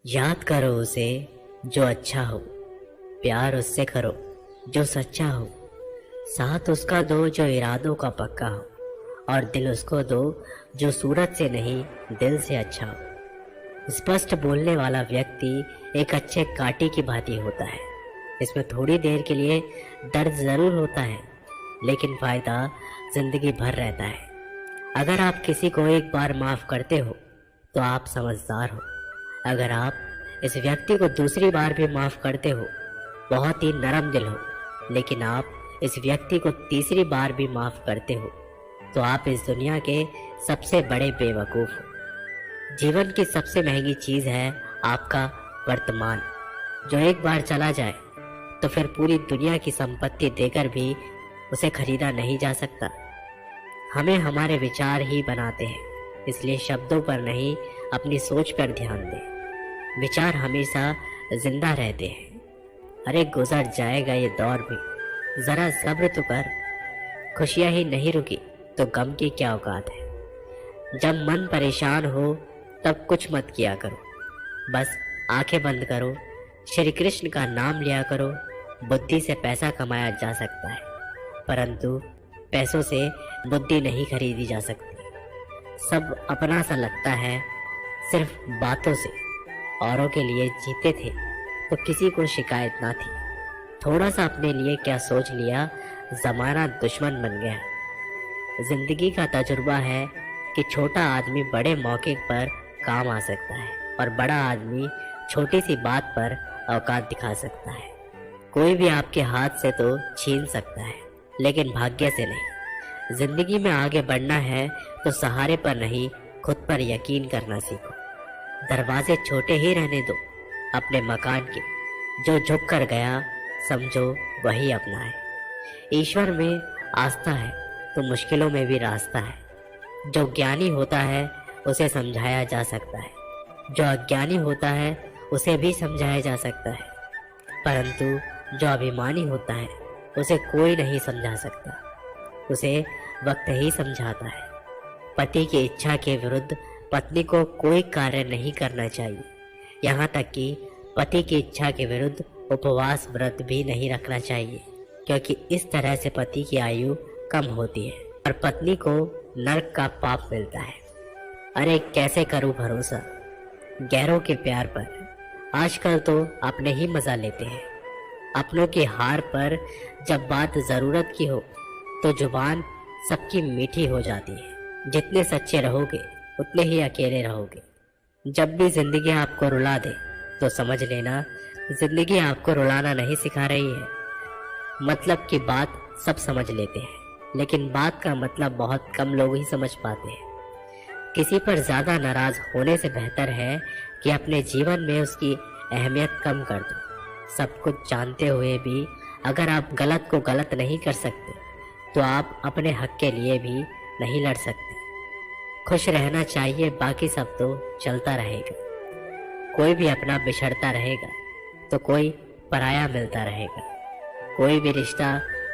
याद करो उसे जो अच्छा हो, प्यार उससे करो जो सच्चा हो, साथ उसका दो जो इरादों का पक्का हो, और दिल उसको दो जो सूरत से नहीं दिल से अच्छा हो। स्पष्ट बोलने वाला व्यक्ति एक अच्छे कांटे की भांति होता है। इसमें थोड़ी देर के लिए दर्द ज़रूर होता है, लेकिन फ़ायदा ज़िंदगी भर रहता है। अगर आप किसी को एक बार माफ़ करते हो तो आप समझदार हो। अगर आप इस व्यक्ति को दूसरी बार भी माफ़ करते हो, बहुत ही नरम दिल हो। लेकिन आप इस व्यक्ति को तीसरी बार भी माफ़ करते हो तो आप इस दुनिया के सबसे बड़े बेवकूफ़ हो। जीवन की सबसे महंगी चीज़ है आपका वर्तमान, जो एक बार चला जाए तो फिर पूरी दुनिया की संपत्ति देकर भी उसे खरीदा नहीं जा सकता। हमें हमारे विचार ही बनाते हैं, इसलिए शब्दों पर नहीं अपनी सोच पर ध्यान दें। विचार हमेशा जिंदा रहते हैं। अरे गुजर जाएगा ये दौर भी, ज़रा सब्र तो कर। खुशियाँ ही नहीं रुकी तो गम की क्या औकात है। जब मन परेशान हो तब कुछ मत किया करो, बस आंखें बंद करो, श्री कृष्ण का नाम लिया करो। बुद्धि से पैसा कमाया जा सकता है, परंतु पैसों से बुद्धि नहीं खरीदी जा सकती। सब अपना सा लगता है सिर्फ बातों से। औरों के लिए जीते थे तो किसी को शिकायत ना थी। थोड़ा सा अपने लिए क्या सोच लिया, जमाना दुश्मन बन गया। जिंदगी का तजुर्बा है कि छोटा आदमी बड़े मौके पर काम आ सकता है और बड़ा आदमी छोटी सी बात पर औकात दिखा सकता है। कोई भी आपके हाथ से तो छीन सकता है, लेकिन भाग्य से नहीं। जिंदगी में आगे बढ़ना है तो सहारे पर नहीं, खुद पर यकीन करना सीखो। दरवाजे छोटे ही रहने दो अपने मकान के, जो झुक कर गया समझो वही अपना है। ईश्वर में आस्था है तो मुश्किलों में भी रास्ता है। जो ज्ञानी होता है उसे समझाया जा सकता है, जो अज्ञानी होता है उसे भी समझाया जा सकता है, परंतु जो अभिमानी होता है उसे कोई नहीं समझा सकता। उसे वक्त ही समझाता है। पति की इच्छा के विरुद्ध पत्नी को कोई कार्य नहीं करना चाहिए। यहाँ तक कि पति की इच्छा के विरुद्ध उपवास व्रत भी नहीं रखना चाहिए, क्योंकि इस तरह से पति की आयु कम होती है और पत्नी को नरक का पाप मिलता है। अरे कैसे करूँ भरोसा गैरों के प्यार पर। आजकल तो अपने ही मजा लेते हैं। अपनों की हार पर जब बात ज़रूरत की हो तो जुबान सबकी मीठी हो जाती है। जितने सच्चे रहोगे उतने ही अकेले रहोगे। जब भी जिंदगी आपको रुला दे तो समझ लेना जिंदगी आपको रुलाना नहीं सिखा रही है। मतलब की बात सब समझ लेते हैं, लेकिन बात का मतलब बहुत कम लोग ही समझ पाते हैं। किसी पर ज़्यादा नाराज होने से बेहतर है कि अपने जीवन में उसकी अहमियत कम कर दो। सब कुछ जानते हुए भी अगर आप गलत को गलत नहीं कर सकते तो आप अपने हक के लिए भी नहीं लड़ सकते। खुश रहना चाहिए, बाकी सब तो चलता रहेगा। कोई भी अपना बिछड़ता रहेगा तो कोई पराया मिलता रहेगा। कोई भी रिश्ता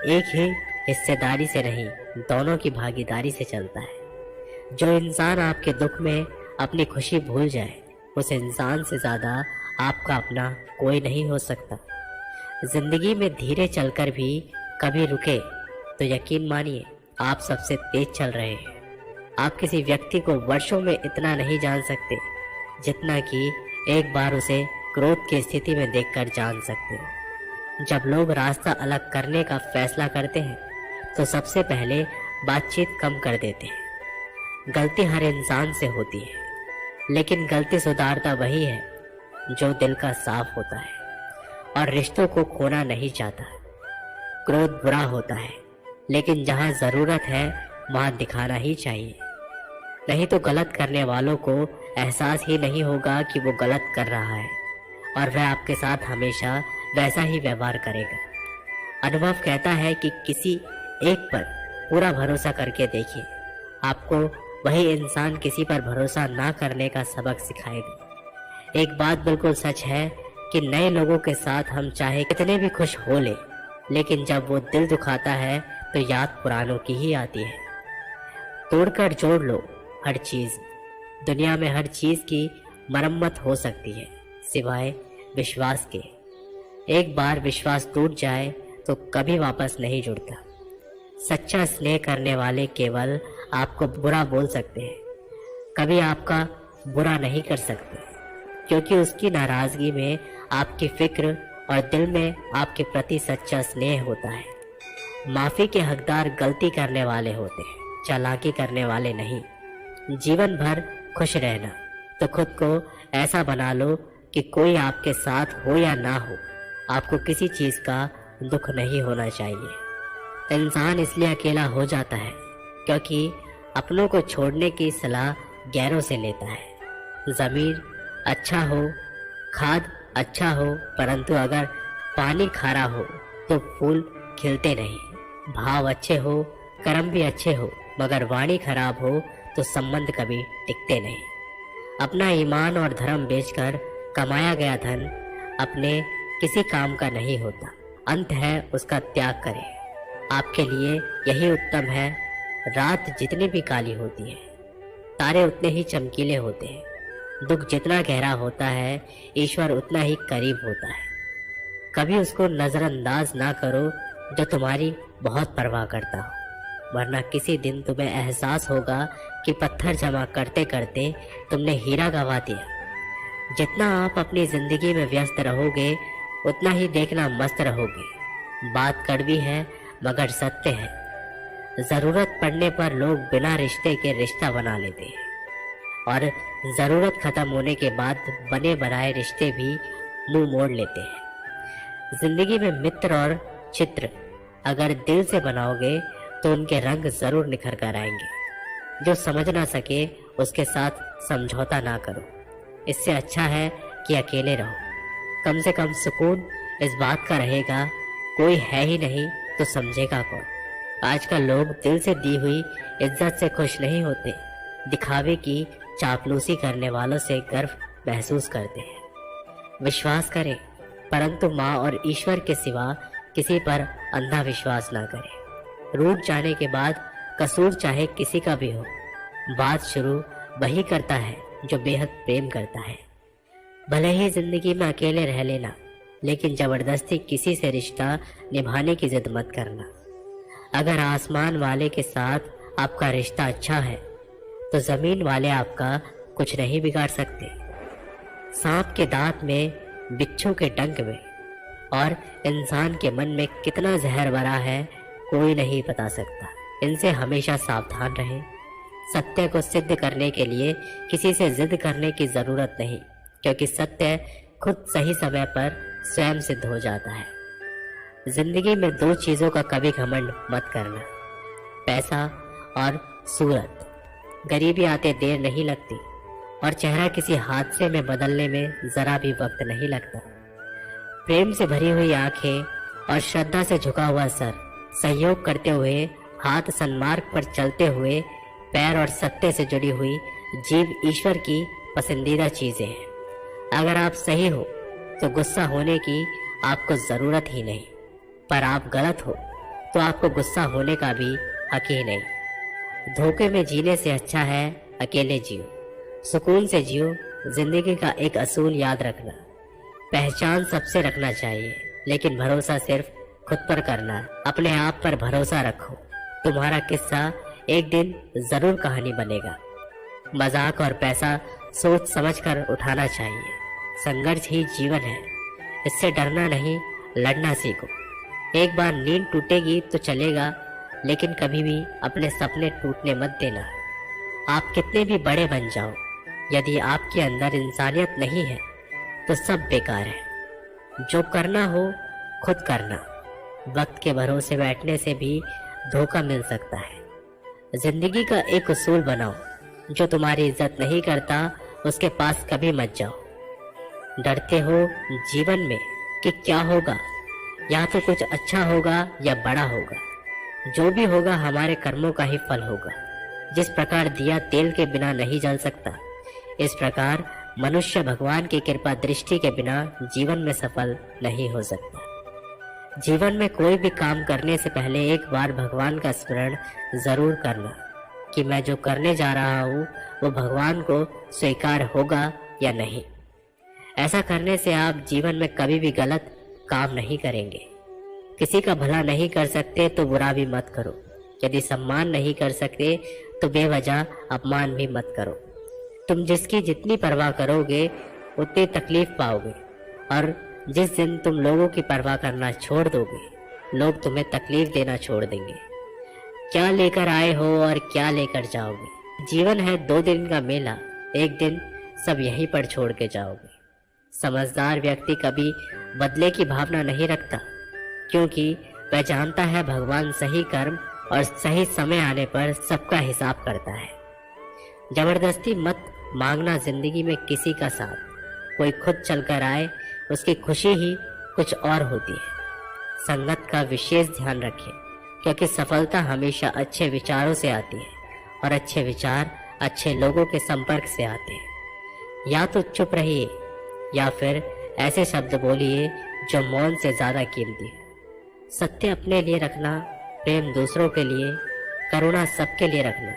एक ही हिस्सेदारी से नहीं, दोनों की भागीदारी से चलता है। जो इंसान आपके दुख में अपनी खुशी भूल जाए, उस इंसान से ज़्यादा आपका अपना कोई नहीं हो सकता। जिंदगी में धीरे चलकर भी कभी रुके तो यकीन मानिए आप सबसे तेज चल रहे हैं। आप किसी व्यक्ति को वर्षों में इतना नहीं जान सकते जितना कि एक बार उसे क्रोध की स्थिति में देखकर जान सकते हो। जब लोग रास्ता अलग करने का फैसला करते हैं तो सबसे पहले बातचीत कम कर देते हैं। गलती हर इंसान से होती है, लेकिन गलती सुधारता वही है जो दिल का साफ होता है और रिश्तों को खोना नहीं चाहता। क्रोध बुरा होता है, लेकिन जहाँ ज़रूरत है वहाँ दिखाना ही चाहिए। नहीं तो गलत करने वालों को एहसास ही नहीं होगा कि वो गलत कर रहा है और वह आपके साथ हमेशा वैसा ही व्यवहार करेगा। अनुभव कहता है कि किसी एक पर पूरा भरोसा करके देखिए, आपको वही इंसान किसी पर भरोसा ना करने का सबक सिखाएगा। एक बात बिल्कुल सच है कि नए लोगों के साथ हम चाहे कितने भी खुश हो ले, लेकिन जब वो दिल दुखाता है तो याद पुरानों की ही आती है। तोड़कर जोड़ लो हर चीज़। दुनिया में हर चीज़ की मरम्मत हो सकती है, सिवाय विश्वास के। एक बार विश्वास टूट जाए तो कभी वापस नहीं जुड़ता। सच्चा स्नेह करने वाले केवल आपको बुरा बोल सकते हैं, कभी आपका बुरा नहीं कर सकते, क्योंकि उसकी नाराजगी में आपकी फिक्र और दिल में आपके प्रति सच्चा स्नेह होता है। माफी के हकदार गलती करने वाले होते हैं, चालाकी करने वाले नहीं। जीवन भर खुश रहना तो खुद को ऐसा बना लो कि कोई आपके साथ हो या ना हो, आपको किसी चीज का दुख नहीं होना चाहिए। इंसान इसलिए अकेला हो जाता है क्योंकि अपनों को छोड़ने की सलाह गैरों से लेता है। जमीन अच्छा हो, खाद अच्छा हो, परंतु अगर पानी खारा हो तो फूल खिलते नहीं। भाव अच्छे हो, कर्म भी अच्छे हो, मगर वाणी खराब हो तो संबंध कभी टिकते नहीं। अपना ईमान और धर्म बेचकर कमाया गया धन अपने किसी काम का नहीं होता। अंत है उसका त्याग करें। आपके लिए यही उत्तम है। रात जितनी भी काली होती है, तारे उतने ही चमकीले होते हैं। दुख जितना गहरा होता है, ईश्वर उतना ही करीब होता है। कभी उसको नजरअंदाज ना करो जो तुम्हारी बहुत परवाह करता हो, वरना किसी दिन तुम्हें एहसास होगा कि पत्थर जमा करते करते तुमने हीरा गंवा दिया। जितना आप अपनी जिंदगी में व्यस्त रहोगे उतना ही देखना मस्त रहोगे। बात कड़वी है मगर सत्य है। जरूरत पड़ने पर लोग बिना रिश्ते के रिश्ता बना लेते हैं और जरूरत खत्म होने के बाद बने बनाए रिश्ते भी मुंह मोड़ लेते हैं। जिंदगी में मित्र और चित्र अगर दिल से बनाओगे तो उनके रंग जरूर निखर कर आएंगे। जो समझ ना सके उसके साथ समझौता ना करो। इससे अच्छा है कि अकेले रहो। कम से कम सुकून इस बात का रहेगा, कोई है ही नहीं तो समझेगा कौन। आजकल लोग दिल से दी हुई इज्जत से खुश नहीं होते, दिखावे की चापलूसी करने वालों से गर्व महसूस करते हैं। विश्वास करें, परंतु माँ और ईश्वर के सिवा किसी पर अंधा विश्वास ना करें। रूठ जाने के बाद कसूर चाहे किसी का भी हो, बात शुरू वही करता है जो बेहद प्रेम करता है। भले ही जिंदगी में अकेले रह लेना, लेकिन जबरदस्ती किसी से रिश्ता निभाने की जिद मत करना। अगर आसमान वाले के साथ आपका रिश्ता अच्छा है तो जमीन वाले आपका कुछ नहीं बिगाड़ सकते। सांप के दांत में, बिच्छू के डंक में और इंसान के मन में कितना जहर भरा है कोई नहीं बता सकता। इनसे हमेशा सावधान रहें। सत्य को सिद्ध करने के लिए किसी से जिद करने की जरूरत नहीं, क्योंकि सत्य खुद सही समय पर स्वयं सिद्ध हो जाता है। जिंदगी में दो चीजों का कभी घमंड मत करना, पैसा और सूरत। गरीबी आते देर नहीं लगती और चेहरा किसी हादसे में बदलने में जरा भी वक्त नहीं लगता। प्रेम से भरी हुई आंखें और श्रद्धा से झुका हुआ सर, सहयोग करते हुए हाथ, सन्मार्ग पर चलते हुए पैर और सत्य से जुड़ी हुई जीव ईश्वर की पसंदीदा चीजें हैं। अगर आप सही हो तो गुस्सा होने की आपको जरूरत ही नहीं, पर आप गलत हो तो आपको गुस्सा होने का भी हक ही नहीं। धोखे में जीने से अच्छा है अकेले जियो, सुकून से जियो। जिंदगी का एक असूल याद रखना, पहचान सबसे रखना चाहिए, लेकिन भरोसा सिर्फ खुद पर करना। अपने आप पर भरोसा रखो, तुम्हारा किस्सा एक दिन जरूर कहानी बनेगा। मजाक और पैसा सोच समझ कर उठाना चाहिए। संघर्ष ही जीवन है, इससे डरना नहीं, लड़ना सीखो। एक बार नींद टूटेगी तो चलेगा, लेकिन कभी भी अपने सपने टूटने मत देना। आप कितने भी बड़े बन जाओ, यदि आपके अंदर इंसानियत नहीं है तो सब बेकार है। जो करना हो खुद करना। वक्त के भरोसे बैठने से भी धोखा मिल सकता है। जिंदगी का एक उसूल बनाओ, जो तुम्हारी इज्जत नहीं करता उसके पास कभी मत जाओ। डरते हो जीवन में कि क्या होगा, या तो कुछ अच्छा होगा या बड़ा होगा। जो भी होगा हमारे कर्मों का ही फल होगा। जिस प्रकार दिया तेल के बिना नहीं जल सकता, इस प्रकार मनुष्य भगवान की कृपा दृष्टि के बिना जीवन में सफल नहीं हो सकता। जीवन में कोई भी काम करने से पहले एक बार भगवान का स्मरण जरूर करना कि मैं जो करने जा रहा हूँ वो भगवान को स्वीकार होगा या नहीं। ऐसा करने से आप जीवन में कभी भी गलत काम नहीं करेंगे। किसी का भला नहीं कर सकते तो बुरा भी मत करो। यदि सम्मान नहीं कर सकते तो बेवजह अपमान भी मत करो। तुम जिसकी जितनी परवाह करोगे उतनी तकलीफ पाओगे, और जिस दिन तुम लोगों की परवाह करना छोड़ दोगे, लोग तुम्हें तकलीफ देना छोड़ देंगे। क्या लेकर आए हो और क्या लेकर जाओगे? जीवन है 2 दिन का मेला, एक दिन सब यहीं पर छोड़ के जाओगे। समझदार व्यक्ति कभी बदले की भावना नहीं रखता, क्योंकि वह जानता है भगवान सही कर्म और सही समय आने पर सबका हिसाब करता है। जबरदस्ती मत मांगना जिंदगी में किसी का साथ। कोई खुद चलकर आए, उसकी खुशी ही कुछ और होती है। संगत का विशेष ध्यान रखें, क्योंकि सफलता हमेशा अच्छे विचारों से आती है और अच्छे विचार अच्छे लोगों के संपर्क से आते हैं। या तो चुप रहिए या फिर ऐसे शब्द बोलिए जो मौन से ज्यादा कीमती है। सत्य अपने लिए रखना, प्रेम दूसरों के लिए, करुणा सबके लिए रखना,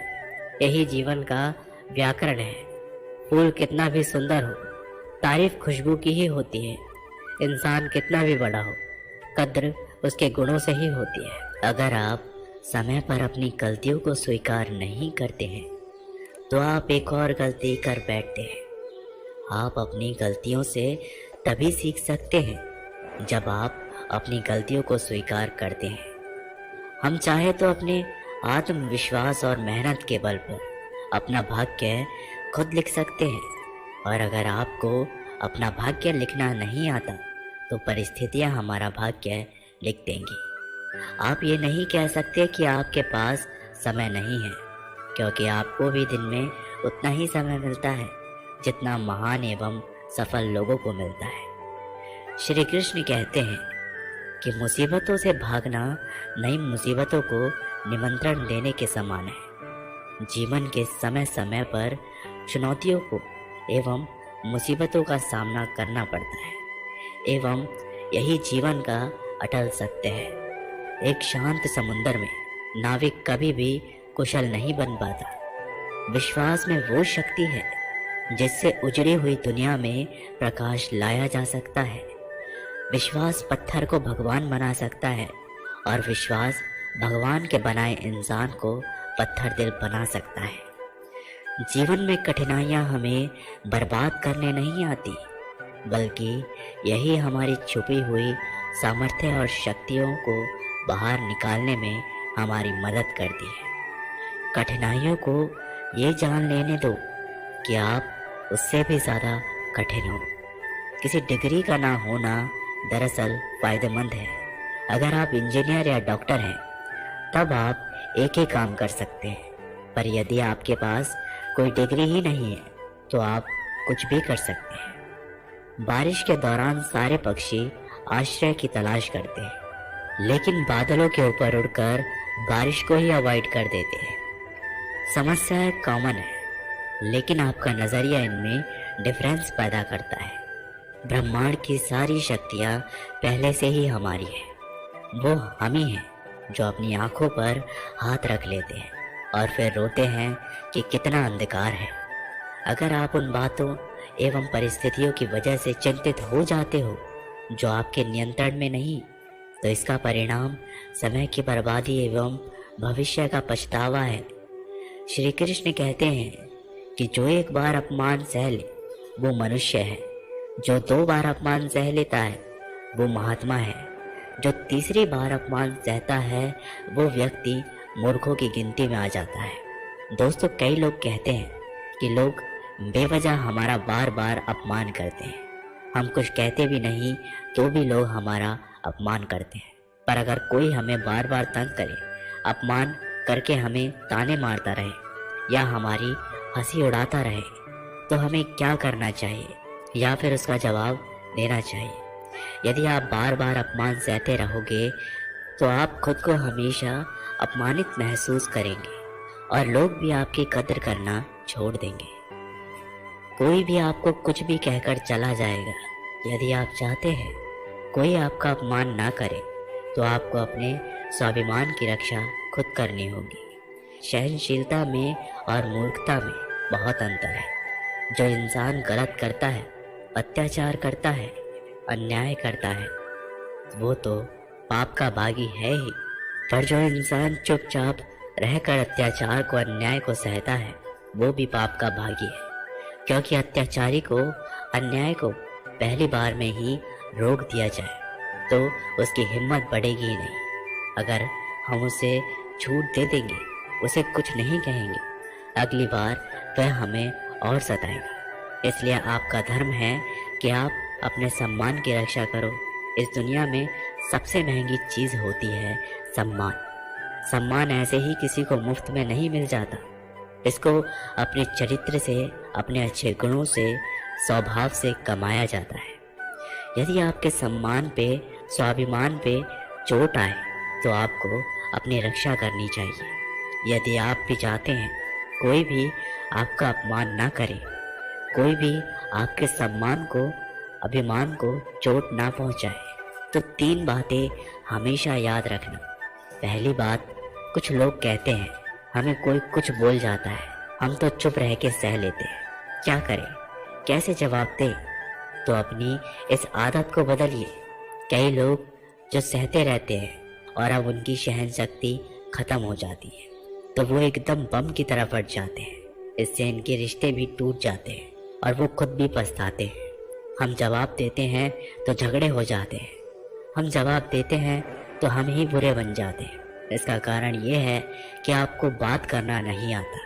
यही जीवन का व्याकरण है। फूल कितना भी सुंदर हो, तारीफ खुशबू की ही होती है। इंसान कितना भी बड़ा हो, कद्र उसके गुणों से ही होती है। अगर आप समय पर अपनी गलतियों को स्वीकार नहीं करते हैं तो आप एक और गलती कर बैठते हैं। आप अपनी गलतियों से तभी सीख सकते हैं जब आप अपनी गलतियों को स्वीकार करते हैं। हम चाहे तो अपने आत्मविश्वास और मेहनत के बल पर अपना भाग्य खुद लिख सकते हैं, और अगर आपको अपना भाग्य लिखना नहीं आता तो परिस्थितियां हमारा भाग्य लिख देंगी। आप ये नहीं कह सकते कि आपके पास समय नहीं है, क्योंकि आपको भी दिन में उतना ही समय मिलता है जितना महान एवं सफल लोगों को मिलता है। श्री कृष्ण कहते हैं कि मुसीबतों से भागना नई मुसीबतों को निमंत्रण देने के समान है। जीवन के समय समय पर चुनौतियों को एवं मुसीबतों का सामना करना पड़ता है, एवं यही जीवन का अटल सत्य है। एक शांत समुद्र में नाविक कभी भी कुशल नहीं बन पाता। विश्वास में वो शक्ति है जिससे उजड़ी हुई दुनिया में प्रकाश लाया जा सकता है। विश्वास पत्थर को भगवान बना सकता है, और विश्वास भगवान के बनाए इंसान को पत्थर दिल बना सकता है। जीवन में कठिनाइयां हमें बर्बाद करने नहीं आती, बल्कि यही हमारी छुपी हुई सामर्थ्य और शक्तियों को बाहर निकालने में हमारी मदद करती है। कठिनाइयों को ये जान लेने दो कि आप उससे भी ज़्यादा कठिन हो। किसी डिग्री का ना होना दरअसल फ़ायदेमंद है। अगर आप इंजीनियर या डॉक्टर हैं तब आप एक ही काम कर सकते हैं, पर यदि आपके पास कोई डिग्री ही नहीं है तो आप कुछ भी कर सकते हैं। बारिश के दौरान सारे पक्षी आश्रय की तलाश करते हैं, लेकिन बादलों के ऊपर उड़कर बारिश को ही अवॉइड कर देते हैं। समस्याएं कॉमन है, लेकिन आपका नज़रिया इनमें डिफरेंस पैदा करता है। ब्रह्मांड की सारी शक्तियाँ पहले से ही हमारी है। वो हम ही हैं जो अपनी आंखों पर हाथ रख लेते हैं और फिर रोते हैं कि कितना अंधकार है। अगर आप उन बातों एवं परिस्थितियों की वजह से चिंतित हो जाते हो जो आपके नियंत्रण में नहीं, तो इसका परिणाम समय की बर्बादी एवं भविष्य का पछतावा है। श्री कृष्ण कहते हैं कि जो एक बार अपमान सह ले वो मनुष्य है, जो 2 बार अपमान सह लेता है वो महात्मा है, जो तीसरी बार अपमान सहता है वो व्यक्ति मूर्खों की गिनती में आ जाता है। दोस्तों, कई लोग कहते हैं कि लोग बेवजह हमारा बार बार अपमान करते हैं। हम कुछ कहते भी नहीं तो भी लोग हमारा अपमान करते हैं। पर अगर कोई हमें बार बार तंग करे, अपमान करके हमें ताने मारता रहे या हमारी हंसी उड़ाता रहे, तो हमें क्या करना चाहिए या फिर उसका जवाब देना चाहिए। यदि आप बार बार अपमान सहते रहोगे तो आप खुद को हमेशा अपमानित महसूस करेंगे और लोग भी आपकी कदर करना छोड़ देंगे। कोई भी आपको कुछ भी कहकर चला जाएगा। यदि आप चाहते हैं कोई आपका अपमान ना करे तो आपको अपने स्वाभिमान की रक्षा खुद करनी होगी। सहनशीलता में और मूर्खता में बहुत अंतर है। जो इंसान गलत करता है अत्याचार करता है, अन्याय करता है, वो तो पाप का भागी है ही। पर जो इंसान चुपचाप रहकर अत्याचार को, अन्याय को सहता है, वो भी पाप का भागी है। क्योंकि अत्याचारी को, अन्याय को पहली बार में ही रोक दिया जाए तो उसकी हिम्मत बढ़ेगी ही नहीं। अगर हम उसे छूट दे देंगे, उसे कुछ नहीं कहेंगे, अगली बार वह हमें और सताएगा। इसलिए आपका धर्म है कि आप अपने सम्मान की रक्षा करो। इस दुनिया में सबसे महंगी चीज़ होती है सम्मान। सम्मान ऐसे ही किसी को मुफ्त में नहीं मिल जाता। इसको अपने चरित्र से, अपने अच्छे गुणों से, स्वभाव से कमाया जाता है। यदि आपके सम्मान पे, स्वाभिमान पे चोट आए तो आपको अपनी रक्षा करनी चाहिए। यदि आप भी चाहते हैं कोई भी आपका अपमान ना करे, कोई भी आपके सम्मान को, अभिमान को चोट ना पहुंचाए, तो 3 बातें हमेशा याद रखना। पहली बात, कुछ लोग कहते हैं हमें कोई कुछ बोल जाता है, हम तो चुप रह के सह लेते हैं। क्या करें, कैसे जवाब दें? तो अपनी इस आदत को बदलिए। कई लोग जो सहते रहते हैं और अब उनकी सहन शक्ति खत्म हो जाती है तो वो एकदम बम की तरह फट जाते हैं। इससे इनके रिश्ते भी टूट जाते हैं और वो खुद भी पछताते हैं। हम जवाब देते हैं तो झगड़े हो जाते हैं, हम जवाब देते हैं तो हम ही बुरे बन जाते हैं। इसका कारण ये है कि आपको बात करना नहीं आता।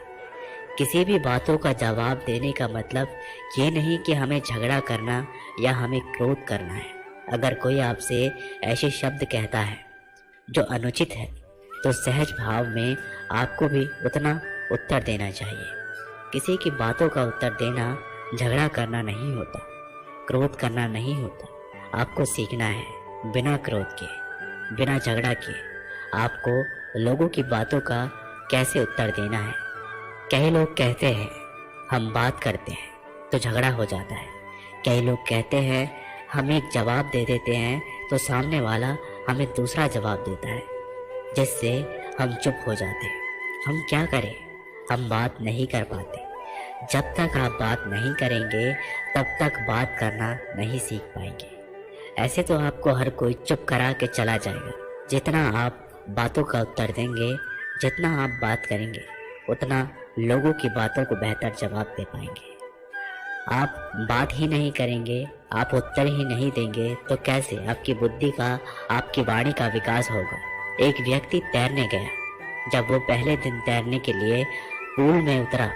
किसी भी बातों का जवाब देने का मतलब ये नहीं कि हमें झगड़ा करना या हमें क्रोध करना है। अगर कोई आपसे ऐसे शब्द कहता है जो अनुचित है तो सहज भाव में आपको भी उतना उत्तर देना चाहिए। किसी की बातों का उत्तर देना झगड़ा करना नहीं होता, क्रोध करना नहीं होता। आपको सीखना है बिना क्रोध के, बिना झगड़ा के आपको लोगों की बातों का कैसे उत्तर देना है। कई लोग कहते हैं हम बात करते हैं तो झगड़ा हो जाता है। कई लोग कहते हैं हम एक जवाब दे देते हैं तो सामने वाला हमें दूसरा जवाब देता है, जिससे हम चुप हो जाते हैं। हम क्या करें, हम बात नहीं कर पाते। जब तक आप बात नहीं करेंगे तब तक बात करना नहीं सीख पाएंगे। ऐसे तो आपको हर कोई चुप करा के चला जाएगा। जितना आप बातों का उत्तर देंगे, जितना आप बात करेंगे, उतना लोगों की बातों को बेहतर जवाब दे पाएंगे। आप बात ही नहीं करेंगे, आप उत्तर ही नहीं देंगे तो कैसे आपकी बुद्धि का, आपकी वाणी का विकास होगा। एक व्यक्ति तैरने गया। जब वो पहले दिन तैरने के लिए पूल में उतरा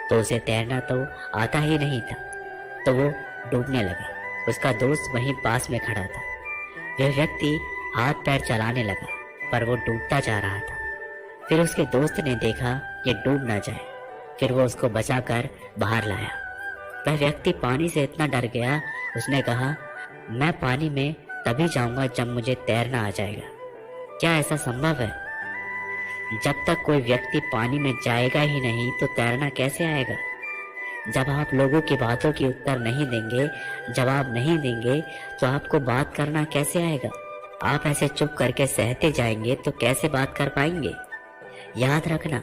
तो उसे तैरना तो आता ही नहीं था, तो वो डूबने लगा। उसका दोस्त वहीं पास में खड़ा था। वह व्यक्ति हाथ पैर चलाने लगा पर वो डूबता जा रहा था। फिर उसके दोस्त ने देखा ये डूब ना जाए, फिर वो उसको बचाकर बाहर लाया। वह व्यक्ति पानी से इतना डर गया, उसने कहा मैं पानी में तभी जाऊंगा जब मुझे तैरना आ जाएगा। क्या ऐसा संभव है? जब तक कोई व्यक्ति पानी में जाएगा ही नहीं तो तैरना कैसे आएगा? जब आप लोगों की बातों की उत्तर नहीं देंगे, जवाब नहीं देंगे तो आपको बात करना कैसे आएगा? आप ऐसे चुप करके सहते जाएंगे तो कैसे बात कर पाएंगे? याद रखना,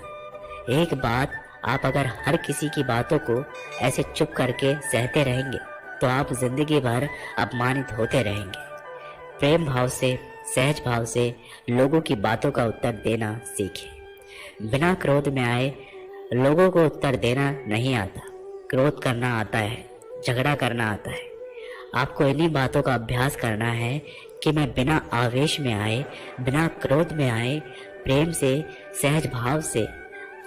एक बात, आप अगर हर किसी की बातों को ऐसे चुप करके सहते रहेंगे तो आप जिंदगी भर अपमानित होते रहेंगे। प्रेम भाव से, सहज भाव से लोगों की बातों का उत्तर देना सीखें। बिना क्रोध में आए लोगों को उत्तर देना नहीं आता। क्रोध करना आता है, झगड़ा करना आता है। आपको इन्हीं बातों का अभ्यास करना है कि मैं बिना आवेश में आए, बिना क्रोध में आए, प्रेम से, सहज भाव से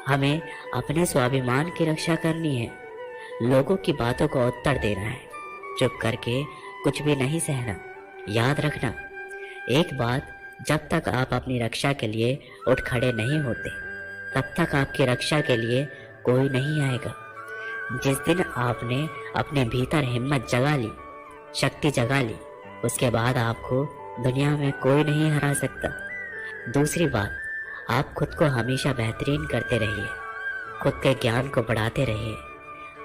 हमें अपने स्वाभिमान की रक्षा करनी है। लोगों की बातों का उत्तर देना है, चुप करके कुछ भी नहीं सहना। याद रखना, एक बात, जब तक आप अपनी रक्षा के लिए उठ खड़े नहीं होते तब तक आपकी रक्षा के लिए कोई नहीं आएगा। जिस दिन आपने अपने भीतर हिम्मत जगा ली, शक्ति जगा ली, उसके बाद आपको दुनिया में कोई नहीं हरा सकता। दूसरी बात, आप खुद को हमेशा बेहतरीन करते रहिए, खुद के ज्ञान को बढ़ाते रहिए।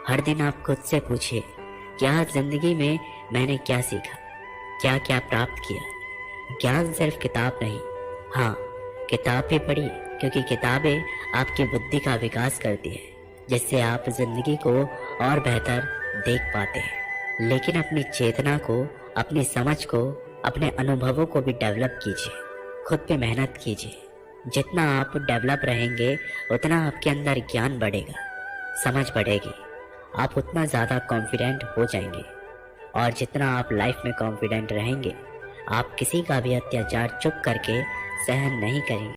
हर दिन आप खुद से पूछिए कि आज जिंदगी में मैंने क्या सीखा, क्या क्या प्राप्त किया। ज्ञान सिर्फ किताब नहीं, हाँ किताब भी पढ़िए, क्योंकि किताबें आपकी बुद्धि का विकास करती है, जिससे आप जिंदगी को और बेहतर देख पाते हैं। लेकिन अपनी चेतना को, अपनी समझ को, अपने अनुभवों को भी डेवलप कीजिए। खुद पे मेहनत कीजिए। जितना आप डेवलप रहेंगे उतना आपके अंदर ज्ञान बढ़ेगा, समझ बढ़ेगी, आप उतना ज़्यादा कॉन्फिडेंट हो जाएंगे। और जितना आप लाइफ में कॉन्फिडेंट रहेंगे, आप किसी का भी अत्याचार चुप करके सहन नहीं करेंगे।